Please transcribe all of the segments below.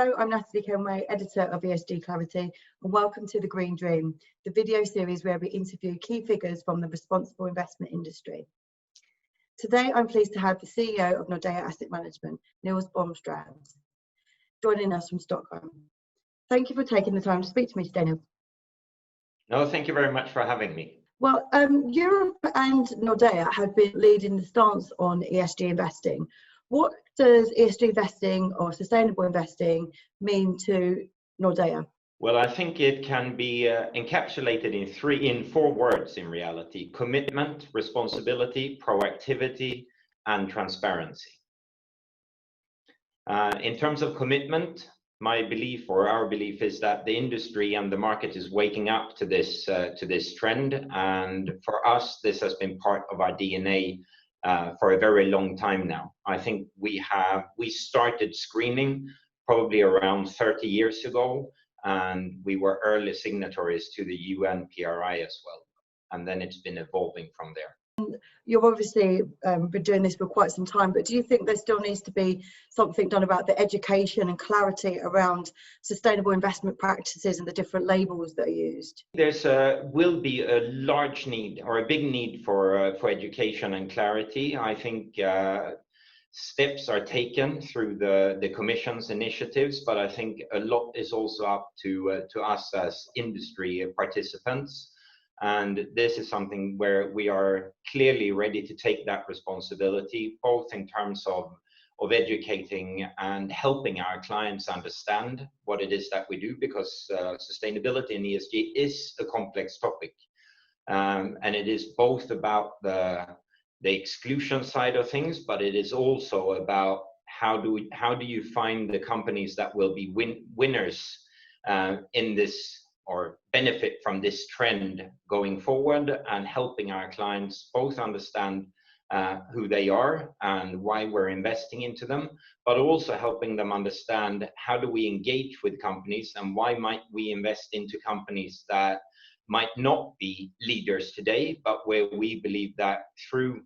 Hello, I'm Natalie Kenway, editor of ESG Clarity, and welcome to The Green Dream, the video series where we interview key figures from the responsible investment industry. Today, I'm pleased to have the CEO of Nordea Asset Management, Nils Bolmstrand, joining us from Stockholm. Thank you for taking the time to speak to me today, Nils. No, thank you very much for having me. Well, Europe and Nordea have been leading the stance on ESG investing. What does ESG investing or sustainable investing mean to Nordea? Well, I think it can be encapsulated in four words in reality: commitment, responsibility, proactivity, and transparency. In terms of commitment, my belief or our belief is that the industry and the market is waking up to this trend, and for us, this has been part of our DNA for a very long time now. I think we started screening probably around 30 years ago, and we were early signatories to the UN PRI as well, and then it's been evolving from there. You've obviously been doing this for quite some time, but do you think there still needs to be something done about the education and clarity around sustainable investment practices and the different labels that are used? Will be a large need or a big need for education and clarity. I think steps are taken through the Commission's initiatives, but I think a lot is also up to us as industry participants. And this is something where we are clearly ready to take that responsibility, both in terms of educating and helping our clients understand what it is that we do, because sustainability and ESG is a complex topic. And it is both about the exclusion side of things, but it is also about how do you find the companies that will be winners in this, or benefit from this trend going forward, and helping our clients both understand who they are and why we're investing into them, but also helping them understand how do we engage with companies and why might we invest into companies that might not be leaders today, but where we believe that through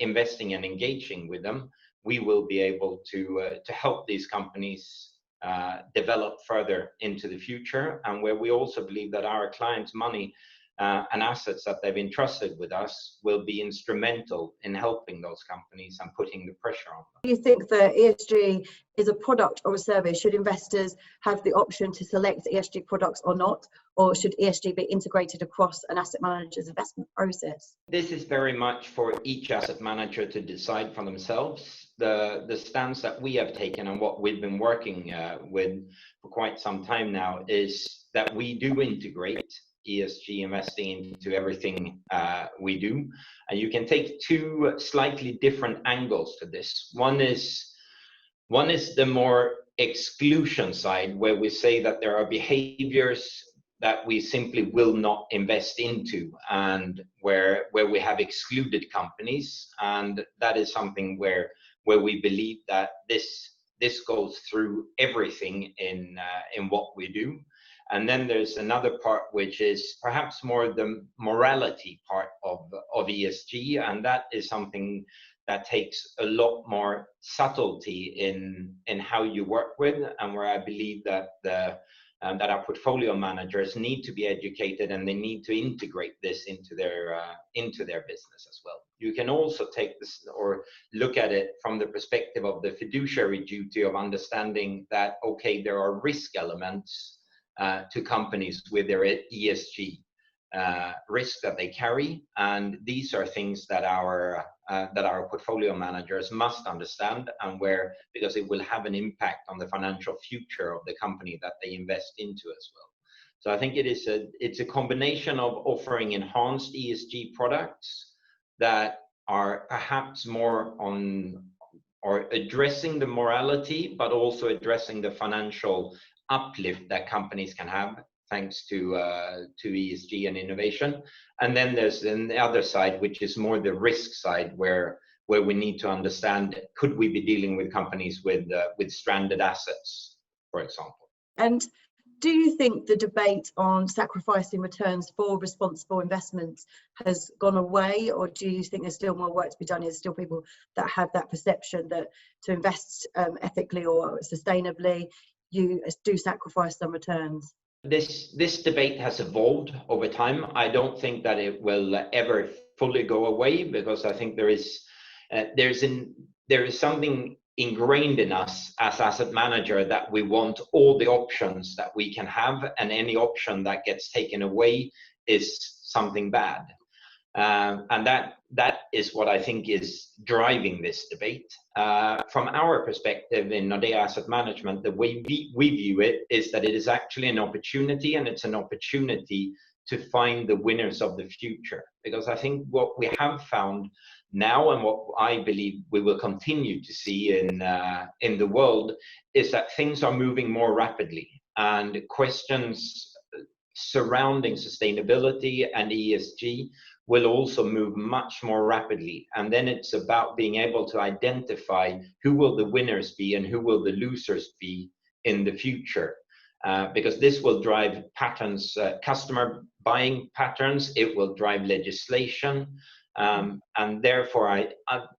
investing and engaging with them, we will be able to help these companies develop further into the future, and where we also believe that our clients' money and assets that they've entrusted with us will be instrumental in helping those companies and putting the pressure on them. Do you think that ESG is a product or a service? Should investors have the option to select ESG products or not? Or should ESG be integrated across an asset manager's investment process? This is very much for each asset manager to decide for themselves. The stance that we have taken and what we've been working with for quite some time now is that we do integrate ESG investing into everything we do. And you can take two slightly different angles to this. One is the more exclusion side, where we say that there are behaviors that we simply will not invest into, and where we have excluded companies. And that is something where we believe that this goes through everything in what we do. And then there's another part which is perhaps more the morality part of ESG, and that is something that takes a lot more subtlety in how you work with, and where I believe that that our portfolio managers need to be educated, and they need to integrate this into their business as well. You can also take this or look at it from the perspective of the fiduciary duty of understanding that, okay, there are risk elements to companies with their ESG risk that they carry, and these are things that our portfolio managers must understand, and because it will have an impact on the financial future of the company that they invest into as well. So I think it's a combination of offering enhanced ESG products that are perhaps more on or addressing the morality, but also addressing the financial uplift that companies can have thanks to ESG and innovation. And then there's the other side, which is more the risk side, where we need to understand, could we be dealing with companies with stranded assets, for example. And do you think the debate on sacrificing returns for responsible investments has gone away, or do you think there's still more work to be done? There's still people that have that perception that to invest ethically or sustainably, you do sacrifice some returns? This debate has evolved over time. I don't think that it will ever fully go away, because I think there is something ingrained in us as asset manager that we want all the options that we can have, and any option that gets taken away is something bad. And that is what I think is driving this debate. From our perspective in Nordea Asset Management, the way we view it is that it is actually an opportunity, and it's an opportunity to find the winners of the future. Because I think what we have found now, and what I believe we will continue to see in the world, is that things are moving more rapidly, and questions surrounding sustainability and ESG will also move much more rapidly. And then it's about being able to identify who will the winners be and who will the losers be in the future. Because this will drive patterns, customer buying patterns, it will drive legislation. And therefore,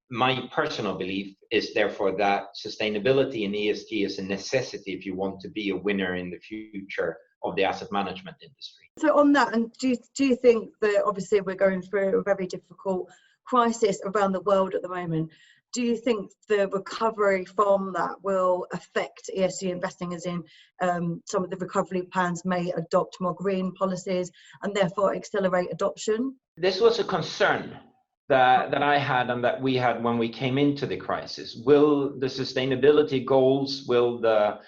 my personal belief is therefore that sustainability and ESG is a necessity if you want to be a winner in the future of the asset management industry. So on that, and do you think that obviously we're going through a very difficult crisis around the world at the moment? Do you think the recovery from that will affect ESG investing, as in some of the recovery plans may adopt more green policies and therefore accelerate adoption? This was a concern that I had and that we had when we came into the crisis. Will the sustainability goals, will the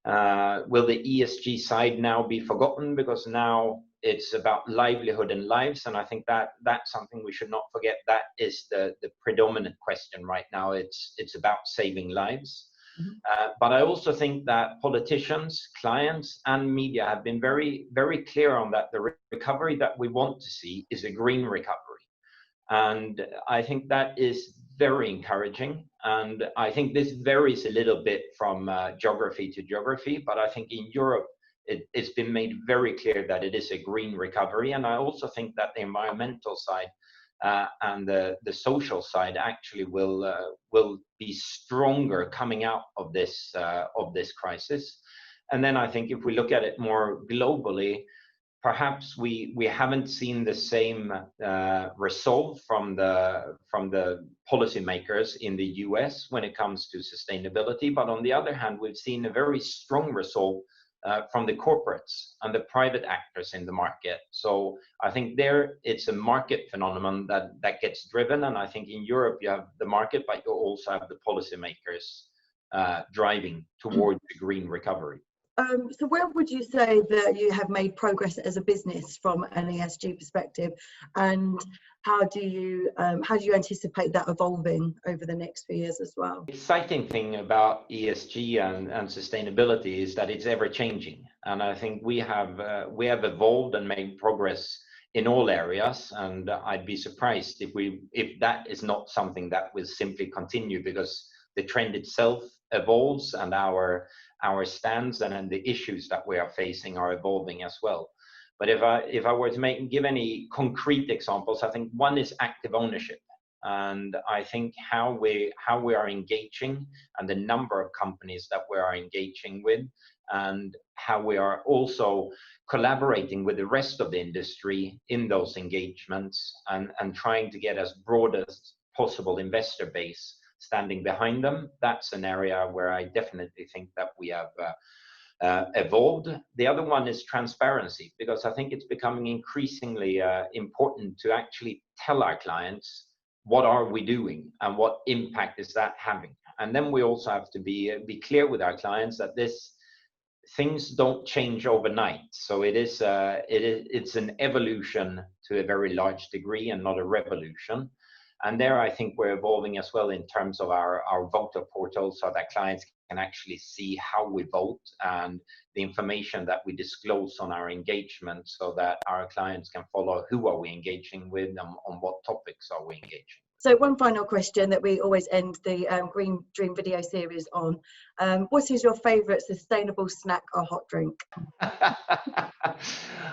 ESG side now be forgotten, because now it's about livelihood and lives? And I think that's something we should not forget. That is the predominant question right now. It's about saving lives. Mm-hmm. But I also think that politicians, clients, and media have been very, very clear on that the recovery that we want to see is a green recovery. And I think that is very encouraging. And I think this varies a little bit from geography to geography, but I think in Europe, it's been made very clear that it is a green recovery. And I also think that the environmental side and the social side actually will be stronger coming out of this crisis. And then I think if we look at it more globally, perhaps we haven't seen the same resolve from the policymakers in the US when it comes to sustainability. But on the other hand, we've seen a very strong resolve from the corporates and the private actors in the market. So I think there it's a market phenomenon that gets driven. And I think in Europe you have the market, but you also have the policymakers driving towards the green recovery. So where would you say that you have made progress as a business from an ESG perspective, and how do you anticipate that evolving over the next few years as well? The exciting thing about ESG and sustainability is that it's ever changing, and I think we have evolved and made progress in all areas, and I'd be surprised if that is not something that will simply continue, because the trend itself evolves and our stance and the issues that we are facing are evolving as well. But if I were to give any concrete examples, I think one is active ownership. And I think how we are engaging and the number of companies that we are engaging with, and how we are also collaborating with the rest of the industry in those engagements, and trying to get as broad as possible investor base standing behind them. That's an area where I definitely think that we have evolved. The other one is transparency, because I think it's becoming increasingly important to actually tell our clients what are we doing and what impact is that having. And then we also have to be clear with our clients that things don't change overnight. So it's an evolution to a very large degree and not a revolution. And there, I think we're evolving as well in terms of our voter portal, so that clients can actually see how we vote and the information that we disclose on our engagement, so that our clients can follow who are we engaging with and on what topics are we engaging. So one final question that we always end the Green Dream video series on. What is your favourite sustainable snack or hot drink?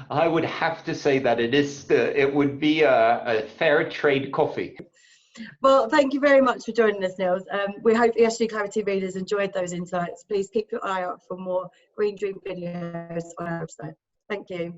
I would have to say that it would be a fair trade coffee. Well, thank you very much for joining us, Nils. We hope ESG Clarity readers enjoyed those insights. Please keep your eye out for more Green Dream videos on our website. Thank you.